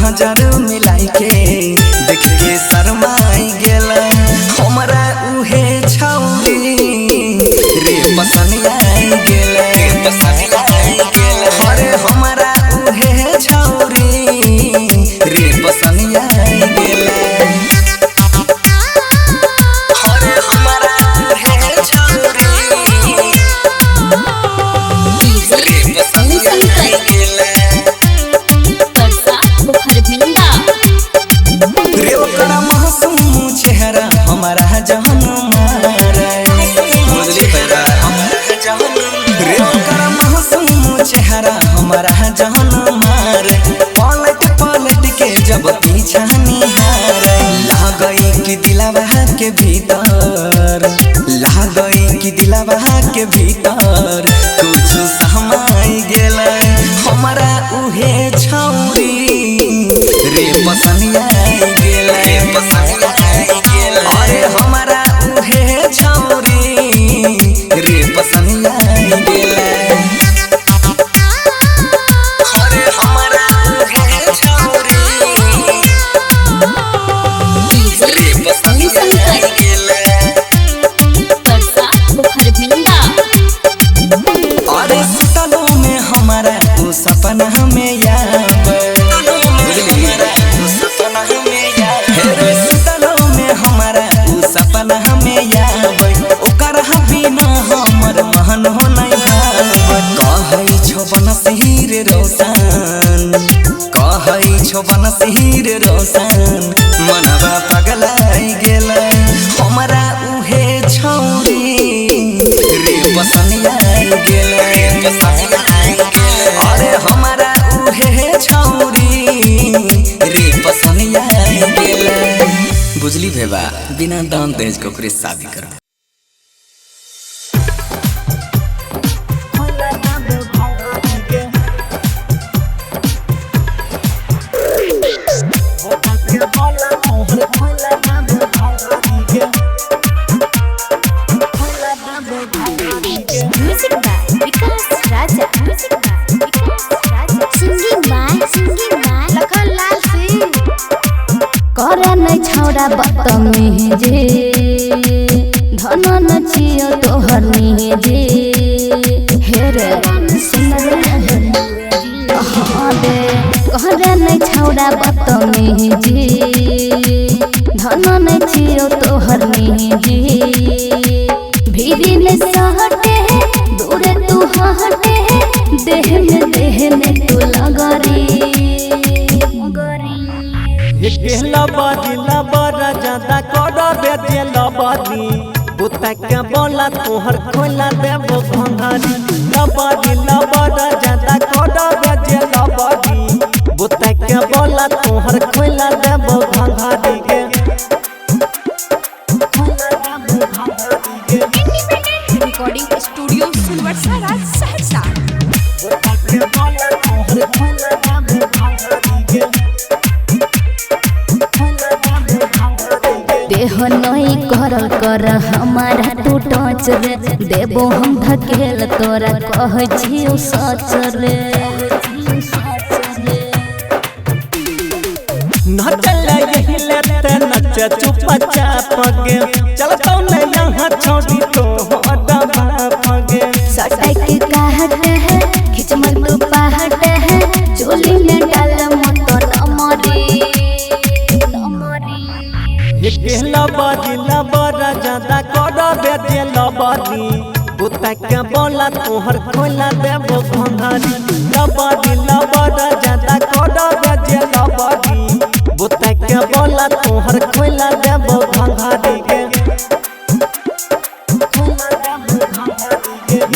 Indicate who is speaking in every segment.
Speaker 1: नजर मिलाई के देख के शर्माई गेला हमरा उहे छौरी रे पसंद आई गेला अरे हमरा उहे छौरी रे पसंद आई गेला अरे हमरा उहे छौरी रे पसंद आई गेला रे ओकरा मासूम चेहरा हमारा जहन मारे बुझली पैरा रे ओकरा मासूम चेहरा हमारा जहन मारे पलट पलट के जब पीछा निहारे लागई कि दिलवा के भीतर लागई कि दिलवा के भीतर कुछ समाई गेले हमारा उहे छौरी रे पसंद आई गेला अरे हमारा उहे छौरी रे पसंद आई गेला अरे हमारा उहे छौरी रे पसंद आई गेला अरे सुतलो में हमारा उ सपना में याद हमारा उ सपना में याद ओकर बिना हमर महन हो नहीं भाव कहै छो बनसीर रोशन कहै छो बनसीर रोशन मनवा पगलाई गेलै हमरा उहे छौरी रे पसंद आई गेलै अरे हमरा उहे छौरी रे पसंद आई गेलै बुझली भेबा बिना दान दहेज के ओकरे शादी कर
Speaker 2: छौड़ा बदतमीजी धन न छियो तोहर निजी हेरे सुन रे दे कहरे नहीं छौड़ा बदतमीजी धन न छियो तोहर निजी भीरी ने सहटे दूर तू हटे देह में तू लगरी
Speaker 3: लबरा ज्यादा कर बेटे लबरी बुता के बोला तोहर खोला देबो घंघरी लबरा ज्यादा कर बेटे लबरी बुता के बोला तोहर खोला देबो घंघरी के
Speaker 4: रिकॉर्डिंग स्टूडियो सिलवटसरा सहरसा
Speaker 3: बुता के बोला तोहर खोला देबो घंघरी के
Speaker 2: देह नहीं करल कर हमारा तू टच रे देबो हम धकेल तोरा कह छियो सच रे
Speaker 3: नचल यही लेते नच चुपचाप गे चलतो न यहाँ छोड़ी तो दबा पगे
Speaker 2: सटक काहट है खिचमल तू पहाट है चोली में डाल मत नमरी
Speaker 3: लबरा ज्यादा कर बेटे लबरी बुता के बोला तोहर खोला देबो घंघरी लबरा ज्यादा कर बेटे लबरी बुता के बोला तोहर खोला देबो घंघरी के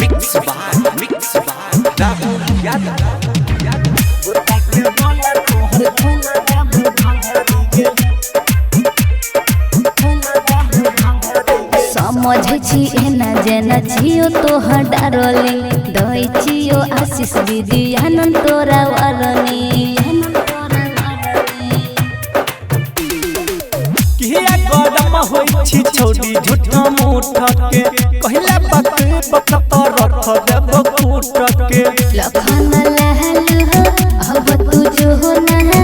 Speaker 3: मिक्स बार याद बुता के बोला तोहर खोला देबो घंघरी के
Speaker 2: समझ छी एना जेना छियो तोहर डारली दई छियो आशीष दीदी आनंद तोरा वरनी
Speaker 3: किया गरम होई छी छोड़ी झूठा मुठ के कहला बक तो रख देबो कूट के
Speaker 2: लखन लहल अब तू जो ना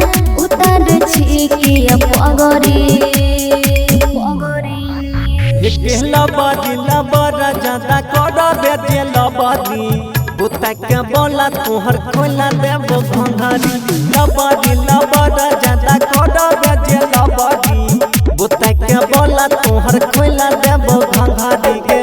Speaker 3: बुता के बोला तोहर खोला देबो घंघरी लबड़ी लबड़ा ज्यादा कोडबे जे लबड़ी बुता के बोला तोहर खोला देबो घंघरी के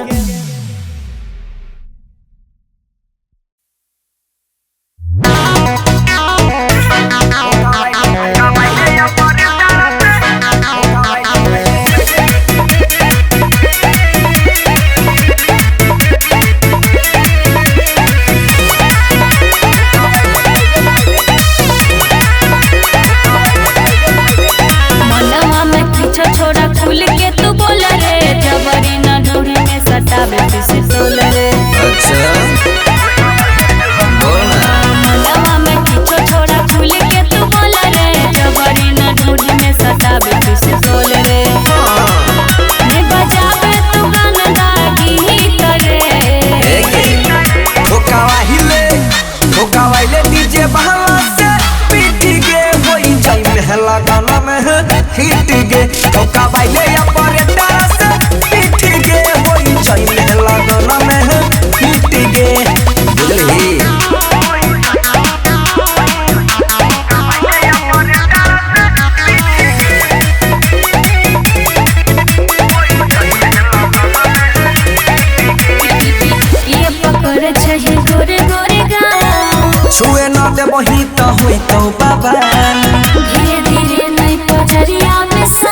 Speaker 1: वही तो हुई तो बाबा
Speaker 2: धीरे धीरे नहीं पजरिया में सो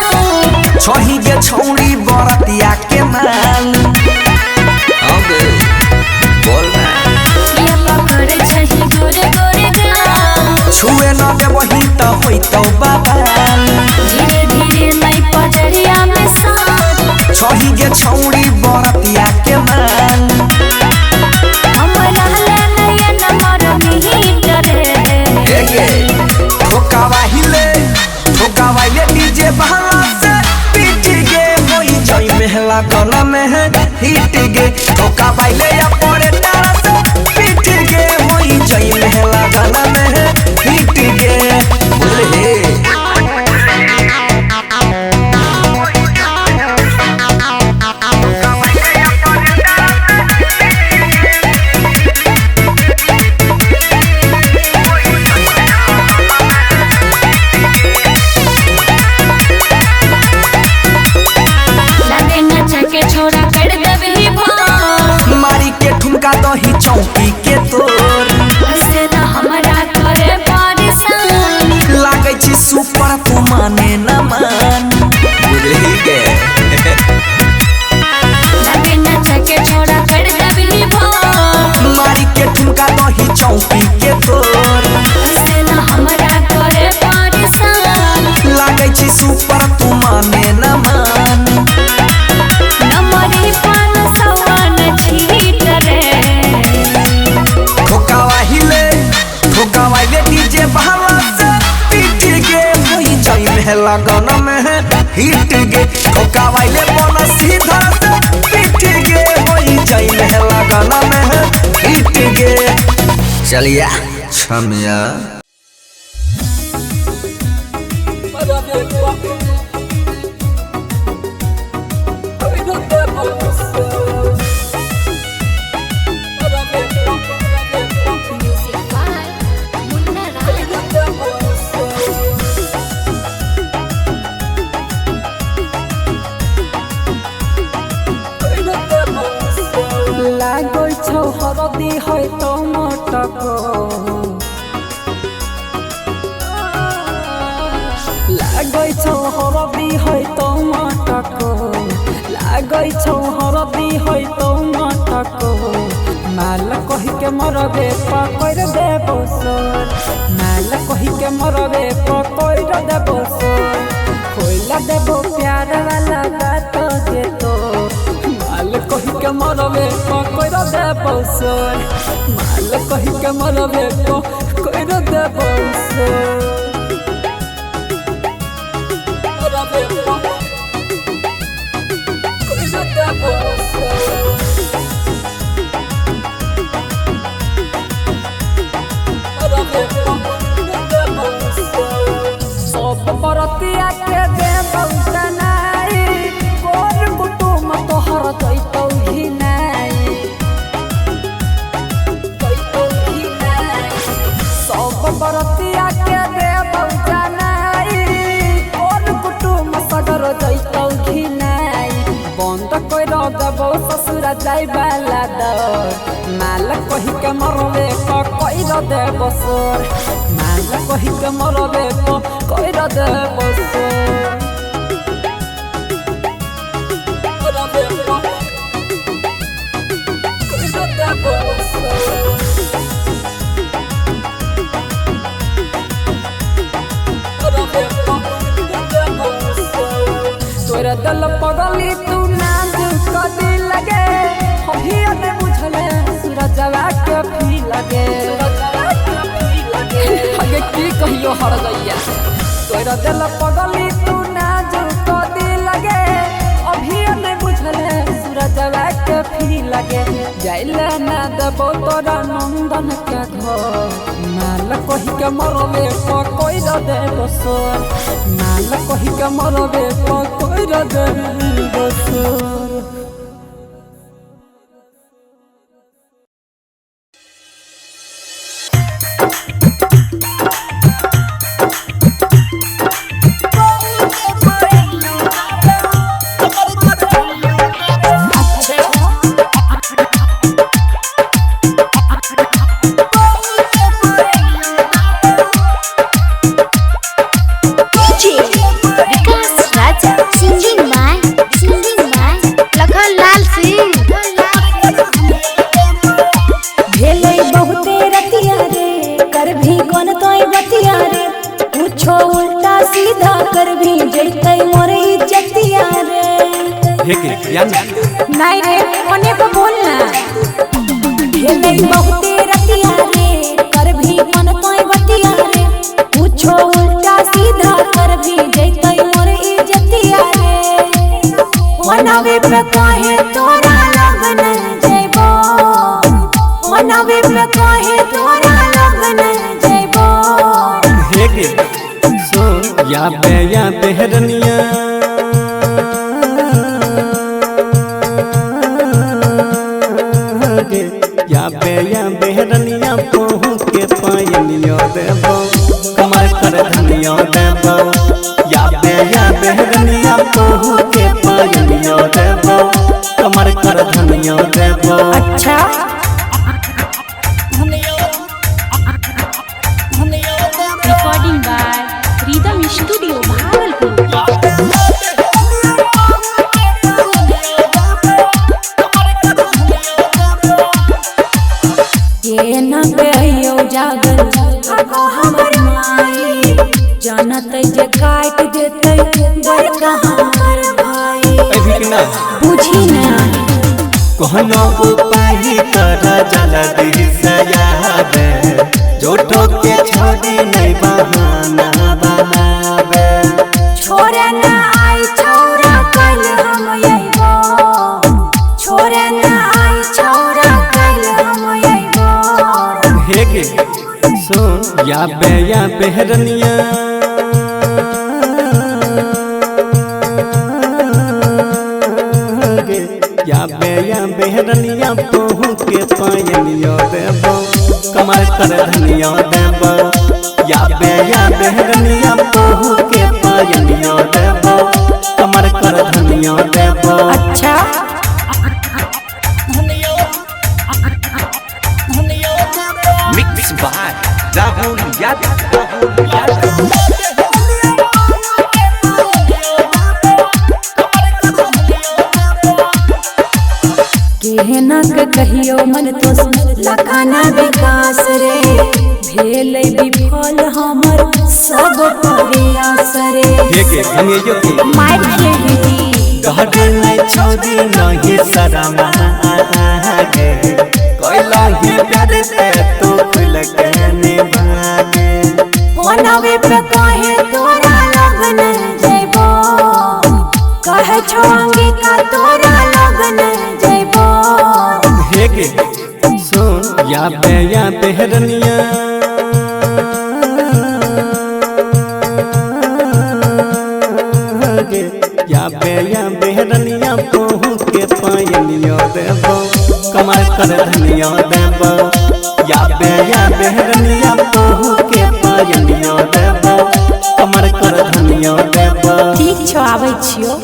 Speaker 1: छही गे छौड़ी बरतिया के माल अबे बोल ना
Speaker 2: ये पकड़ छही गोरे गोरे गाल
Speaker 1: छुए न दे वही तो हुई तो बाबा
Speaker 2: धीरे धीरे नहीं पजरिया में सो
Speaker 1: छही गे छौड़ी बरतिया के माल ठोकावाइले डीजे बहला से पीट गे होई जई महला गला में है हिट गे ठोकावाइले या पड़े तारा से पीट गे होई जई महला गला में है हिट गे बोले दही चौकी के तोर
Speaker 2: से ना हमरा करे परेशान
Speaker 1: लागे छी सुपर तू माने न मान बुझही गे
Speaker 2: लगे न छके छोड़ा कर देबी भो
Speaker 1: मारी के ठुमका दही चौकी के तोर
Speaker 2: से ना हमरा करे परेशान
Speaker 1: लागे छी सुपर तू माने न मान
Speaker 2: नमरी पान सवन छीट रे
Speaker 1: ठोकावाइले डीजे बहला से पीट गे होई जई महला गाना में है हिट गे ठोकावाइले बोला सीधा से पीट गे होई जई महला गाना में है हिट गे चलिए छमिया
Speaker 5: लागल छौ हरदी है तो मटक लागल छौ हरदी है तो मटक लागल छौ हरदी है तो मटक माल कही के मरबे पकड़ देबो सर माल कही के मरबे पकड़ देबो सर खोला देबो प्यार वाला बात जे तो माल कही के मरबे पकड़ देबो सर माल कही के मरबे पकड़ देबो सर मरबे पकड़ देबो सर सब बरतिया के देबौ जनाई कोन कुटुम तोहर दैतौ घिनाई दैतौ जाई बाला दर माल कही के मरवे क कोई र दे बसर माल कही के मरवे क कोई र दे बसर तोरा दल पगली तू नाज कदी लगे होहिया ने बुझले सूरजवा के भी लगे आगे की कहियो हर गइया तोरा दल पगली तू नाज कदी लगे अभिया ने बुझले सूरजवा के भी लगे जाइले ना देबो तोरा नंदन के घर माल कही के मरवे क कोई र दे बसर माल कही के मरवे क कोई र दे बसर नहीं रे कोने को बोलना खेले बहुते रतिया रे कर भी मन कोई बतिया रे पूछो उल्टा सीधा कर भी जैतै मोर इज्जतिया रे मनवे पे काहे तोरा लगन जइबो मनवे पे काहे तोरा लगन जइबो
Speaker 3: हे के सो या बेहरनिया या बेहरनिया पोहू के पायनियो देबो कमर कर धनियो देबो या बेहरनिया पोहू के पायनियो देबो कमर कर धनियो देबो
Speaker 5: अच्छा
Speaker 4: recording by rhythm studio Bhagalpur.
Speaker 5: ये न कहियो जागल आगो हमर माई जानत जे काट देतै बड़का हमर भाई
Speaker 3: अभी ना
Speaker 5: बुझी ना
Speaker 3: कहनो उपाय कर जल्दी से याद जोठो के छोड़ी नहीं बहाना बनावे
Speaker 5: छोरे ना आई छौरा कल हम अइबो छोरे ना आई छौरा कल हम अइबो
Speaker 3: हे के सुन या बेहरनिया या बेहरनिया पोहू के पायनियो देबो कमर कर धनियो देबो या बेहरनिया पोहू के पायनियो देबो कमर कर धनियो देबो
Speaker 5: अच्छा
Speaker 1: मिक्स बाय राहुल यादव
Speaker 5: केहना के कहियो मन तो लखाना विकास रे भेलै विफल हमर सब प्रयास रे
Speaker 3: हे के हम यो के
Speaker 5: माइक खेली
Speaker 3: गहरे नहीं छोड़ी नहीं शरमा आगे कोई लाही प्यार से तू खुल के निभागे
Speaker 5: मनवे पे काहे तोरा लगन जइबो कहे छोंगी का तोरा लगन जइबो
Speaker 3: हे के सुन या बेहरनिया या बेहरनिया पोहू के पायनियो देबो कमर कर धनियो देबो या बेहरनिया पोहू के पायनियो देबो कमर कर धनियो देबो
Speaker 5: ठीक छौ आबै छियो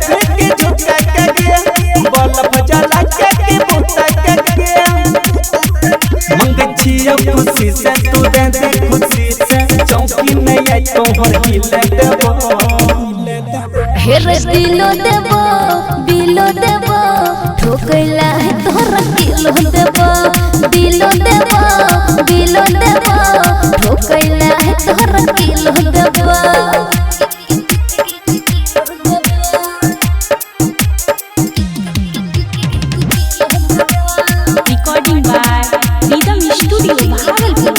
Speaker 3: फेंके झुका के बल्ब जला के बुता के मंगे छियो खुशी से तू दे दे खुशी से चौकी में आई तोहर हिले देबो
Speaker 2: हेर दिलो देबो बिलो देबो ठोकैला है तोहरा किलो देबो दिलो देबो बिलो देबो ठोकैला है तोहरा किलो देबो
Speaker 4: Recording by Rhythm Studio Bhagalpur.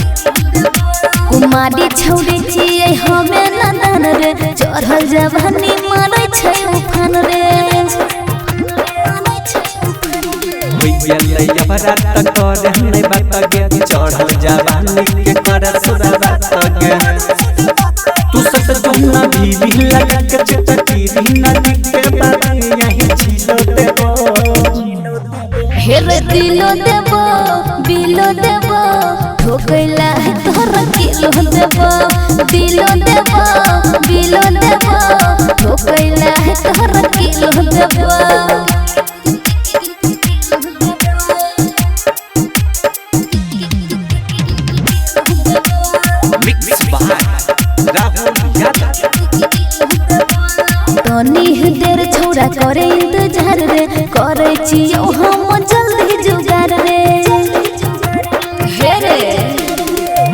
Speaker 2: कुमारी छौड़ी छियै हमे नंदन रे चढ़ल जवानी मारै छै उफान रे
Speaker 3: होइले यबरा तक करे नै बात गे चढ़ल जवानी के कर सुरा बात गे तू सत जुना भी लगा के चटकीरी नदी के बात यही छिलो देबो
Speaker 2: हेर दिलो देबो बिलो देबो ठोकैला है तोहरा किलो देबो दिलो देबो बिलो देबो ठोकैला है तोहरा किलो देबो
Speaker 3: मिक्स बाय राहुल यादव
Speaker 2: तनी देर छौड़ा करे इंतजार रे करे छियो हम जल्दी जुगार रे हे रे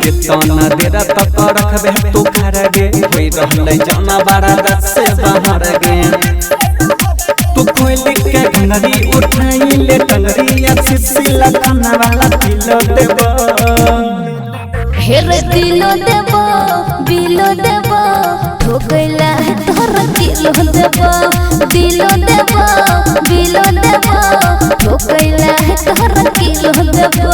Speaker 3: कितना देर तक रखबे तू घर गे होई रहलै जाना बड़ा दस से बाहर गे तू कोई लिख के घंगरी उठाई ले टंगरी या सिसी लखना वाला दिलो देबो
Speaker 2: हेर दिलो देबो बिलो देबो ठोकैला है तोहरा किलो देबो दिलो देबो बिलो देबो ठोकैला है तोहरा किलो देबो